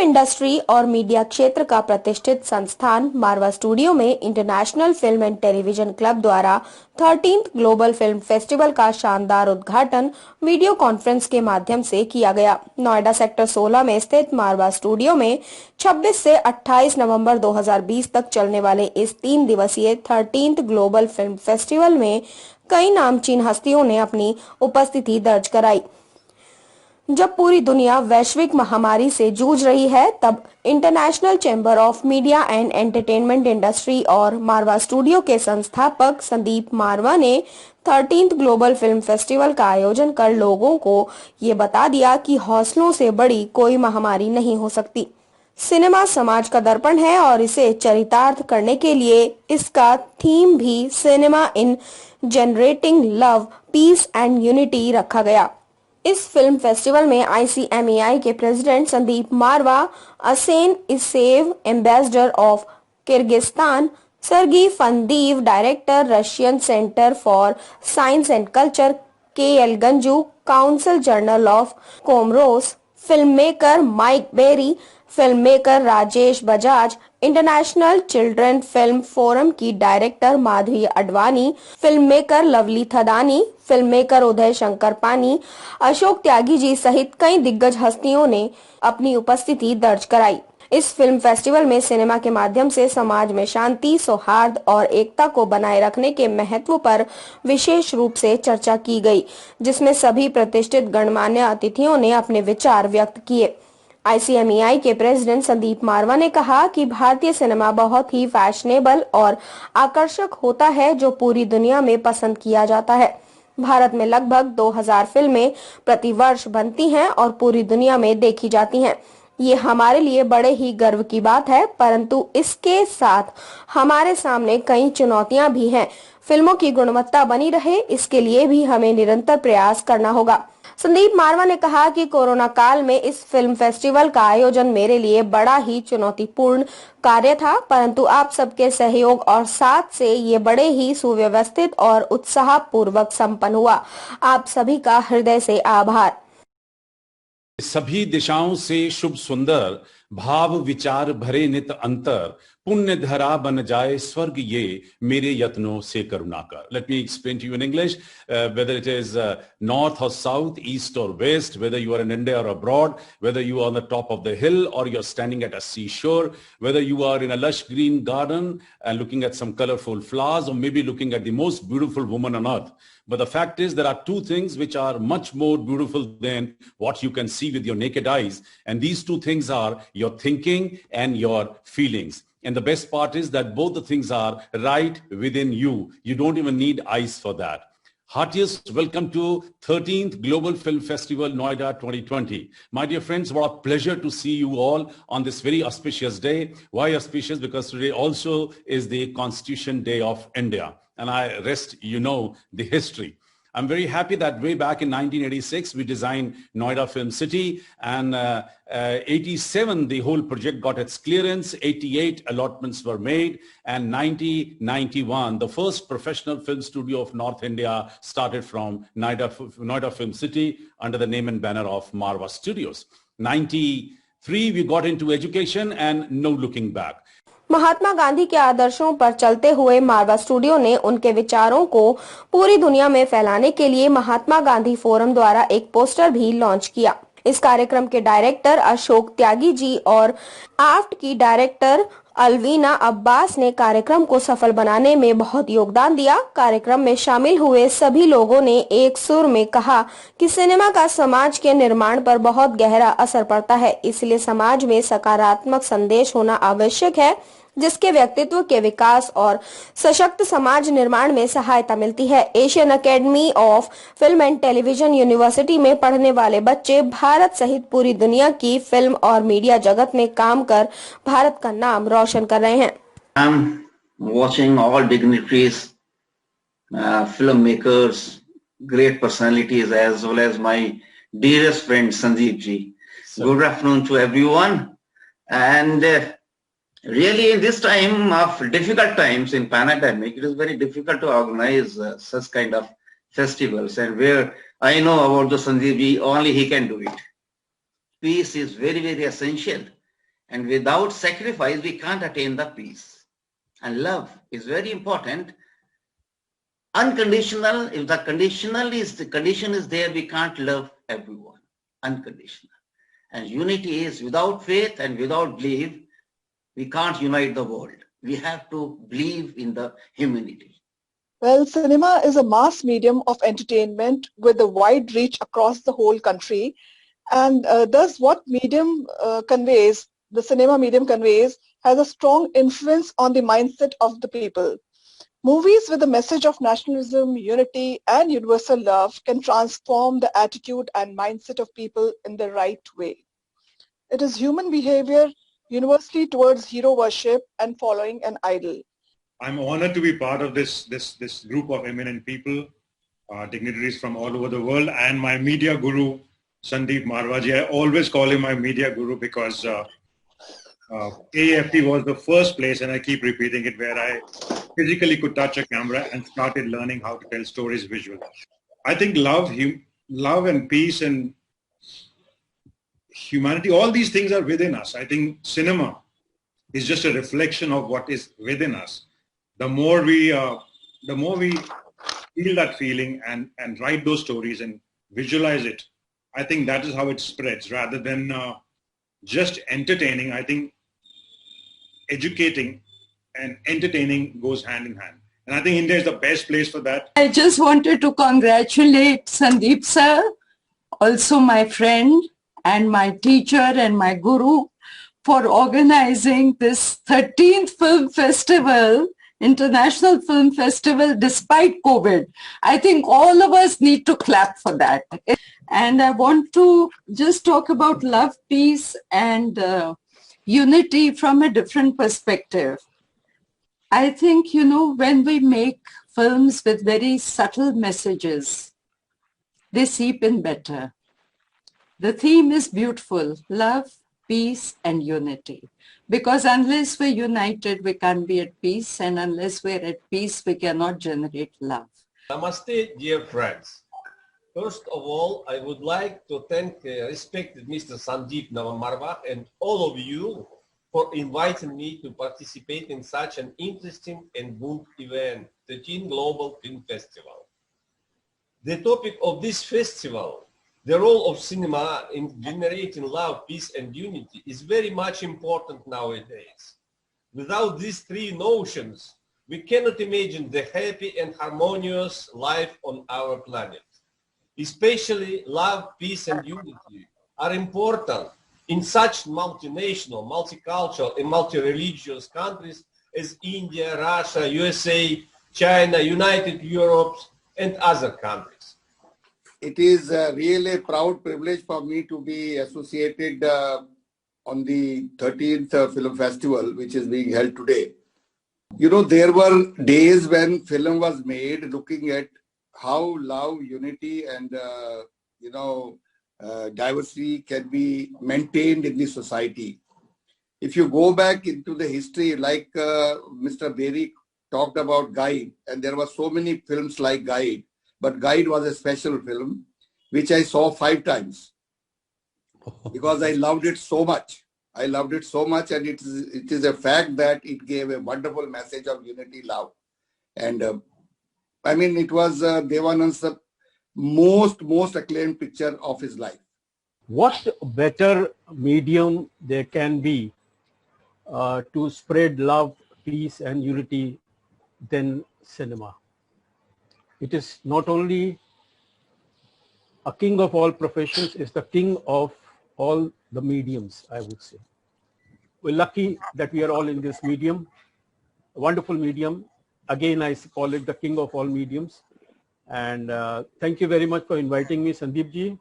Industry और media क्षेत्र का प्रतिष्ठित संस्थान मारवा स्टूडियो में international film and television club द्वारा 13th ग्लोबल फिल्म फेस्टिवल का शानदार उद्घाटन वीडियो कॉन्फ्रेंस के माध्यम से किया गया। नोएडा सेक्टर 16 में स्थित मारवा स्टूडियो में 26 से 28 नवंबर 2020 तक चलने वाले इस 3 दिवसीय 13th ग्लोबल फिल्म फेस्टिवल में कई नामचीन हस्तियों ने अपनी उपस्थिति दर्ज कराई। जब पूरी दुनिया वैश्विक महामारी से जूझ रही है, तब international chamber of media and entertainment industry और मारवा स्टूडियो के संस्थापक संदीप मारवा ने 13th ग्लोबल फिल्म फेस्टिवल का आयोजन कर लोगों को ये बता दिया कि हौसलों से बड़ी कोई महामारी नहीं हो सकती। सिनेमा समाज का दर्पण है और इसे चरितार्थ करने के लिए इसका थीम भी cinema in generating love, peace and unity रखा गया। इस फिल्म फेस्टिवल में ICMEI के president Sandeep Marwah, Asein Isaev ambassador of Kyrgyzstan, Sergey Fandeev director Russian centre for science and culture KL Ganju, council general of Comoros, film maker Mike Berry, film maker Rajesh Bajaj, international children film forum की director Madhavi Advani, film maker Lovely Thadani, film maker Uday Shankar Pani, Ashok Tyagi ji सहित कई दिग्गज हस्तियों ने अपनी उपस्थिति दर्ज कराई। इस फिल्म फेस्टिवल में सिनेमा के माध्यम से समाज में शांति, सौहार्द और एकता को बनाए रखने के महत्व पर विशेष रूप से चर्चा की गई, जिसमें सभी प्रतिष्ठित गणमान्य अतिथियों ने अपने विचार व्यक्त किए। ICMEI के प्रेसिडेंट संदीप मारवा ने कहा कि भारतीय सिनेमा बहुत ही फैशनेबल और आकर्षक होता है, जो पूरी दुनिया में पसंद किया जाता है। भारत में लगभग 2000 फिल्में प्रति वर्ष बनती हैं और पूरी दुनिया में देखी जाती हैं। ये हमारे लिए बड़े ही गर्व की बात है, परंतु इसके साथ हमारे सामने कई चुनौतियां भी हैं। फिल्मों की गुणवत्ता बनी रहे, इसके लिए भी हमें निरंतर प्रयास करना होगा। संदीप मारवा ने कहा कि कोरोना काल में इस फिल्म फेस्टिवल का आयोजन मेरे लिए बड़ा ही चुनौतीपूर्ण कार्य था, परंतु आप सबके सहयोग और साथ से ये बड़े ही सुव्यवस्थित और उत्साहपूर्वक संपन्न हुआ। आप सभी का हृदय से आभार। सभी दिशाओं से शुभ सुंदर, भाव विचार भरे नित अंतर, पुण्य धरा बन जाए स्वर्ग ये मेरे यत्नों से Karunakar. Let me explain to you in English, whether it is north or south, east or west, whether you are in India or abroad, whether you are on the top of the hill or you're standing at a seashore, whether you are in a lush green garden and looking at some colorful flowers, or maybe looking at the most beautiful woman on earth. But the fact is, there are two things which are much more beautiful than what you can see with your naked eyes. And these two things are your thinking and your feelings. And the best part is that both the things are right within you. You don't even need eyes for that. Heartiest welcome to 13th Global Film Festival Noida 2020. My dear friends, what a pleasure to see you all on this very auspicious day. Why auspicious? Because today also is the Constitution Day of India. And I rest, you know, the history. I'm very happy that way back in 1986, we designed Noida Film City, and 87, the whole project got its clearance, 88 allotments were made, and 1991, the first professional film studio of North India started from Noida Film City under the name and banner of Marva Studios. 93, we got into education and no looking back. Mahatma Gandhi के आदर्शों पर चलते हुए मारवा studio ने उनके विचारों को पूरी दुनिया में फैलाने के लिए महात्मा गांधी फोरम द्वारा एक पोस्टर भी लॉन्च किया। इस कार्यक्रम के डायरेक्टर अशोक त्यागी जी और आफ्ट की डायरेक्टर अलवीना अब्बास ने कार्यक्रम को सफल बनाने में बहुत योगदान दिया। कार्यक्रम में शामिल हुए सभी लोगों ने एक सुर में कहा कि सिनेमा का समाज के निर्माण पर बहुत गहरा असर पड़ता है, इसलिए समाज में सकारात्मक संदेश होना आवश्यक है, जिसके व्यक्तित्व के विकास और सशक्त समाज निर्माण में सहायता मिलती है। Asian academy of film and television university में पढ़ने वाले बच्चे भारत सहित पूरी दुनिया की फिल्म और मीडिया जगत में काम कर भारत का नाम रोशन कर रहे हैं। I'm watching all dignitaries, filmmakers, great personalities, as well as my dearest friend Sandeep ji. Good afternoon to everyone. And really, in this time of difficult times in pandemic, it is very difficult to organize such kind of festivals, and where I know about the Sandeep ji, only he can do it. Peace is very, very essential. And without sacrifice, we can't attain the peace. And love is very important. Unconditional, if the condition is there, we can't love everyone. Unconditional. And unity is without faith and without belief, we can't unite the world. We have to believe in the humanity. Well, cinema is a mass medium of entertainment with a wide reach across the whole country. And thus what medium conveys, the cinema medium conveys, has a strong influence on the mindset of the people. Movies with a message of nationalism, unity, and universal love can transform the attitude and mindset of people in the right way. It is human behavior universally towards hero worship and following an idol. I'm honored to be part of this group of eminent people, dignitaries from all over the world, and my media guru, Sandeep Marwaji. I always call him my media guru because AFT was the first place, and I keep repeating it, where I physically could touch a camera and started learning how to tell stories visually. I think love and peace and humanity, all these things are within us. I think cinema is just a reflection of what is within us. The more we feel that feeling and write those stories and visualize it, I think that is how it spreads, rather than just entertaining. I think educating and entertaining goes hand in hand. And I think India is the best place for that. I just wanted to congratulate Sandeep sir, also my friend and my teacher and my guru, for organizing this 13th film festival, International Film Festival, despite COVID. I think all of us need to clap for that. And I want to just talk about love, peace, and unity from a different perspective. I think, when we make films with very subtle messages, they seep in better. The theme is beautiful: love, peace, and unity. Because unless we're united, we can't be at peace. And unless we're at peace, we cannot generate love. Namaste, dear friends. First of all, I would like to thank respected Mr. Sandeep Marwa and all of you for inviting me to participate in such an interesting and good event, the 13th Global Film Festival. The topic of this festival, the role of cinema in generating love, peace, and unity, is very much important nowadays. Without these three notions, we cannot imagine the happy and harmonious life on our planet. Especially love, peace, and unity are important in such multinational, multicultural, and multi-religious countries as India, Russia, USA, China, United Europe, and other countries. It is really a proud privilege for me to be associated on the 13th Film Festival, which is being held today. There were days when film was made looking at how love, unity, and diversity can be maintained in the society. If you go back into the history, like Mr. Berry talked about Guide, and there were so many films like Guide, but Guide was a special film, which I saw 5 times because I loved it so much. I loved it so much, and it is a fact that it gave a wonderful message of unity, love. And it was Devanand's most acclaimed picture of his life. What better medium there can be to spread love, peace, and unity than cinema? It is not only a king of all professions, it's the king of all the mediums, I would say. We're lucky that we are all in this medium, a wonderful medium. Again, I call it the king of all mediums. And thank you very much for inviting me, Sandeep ji.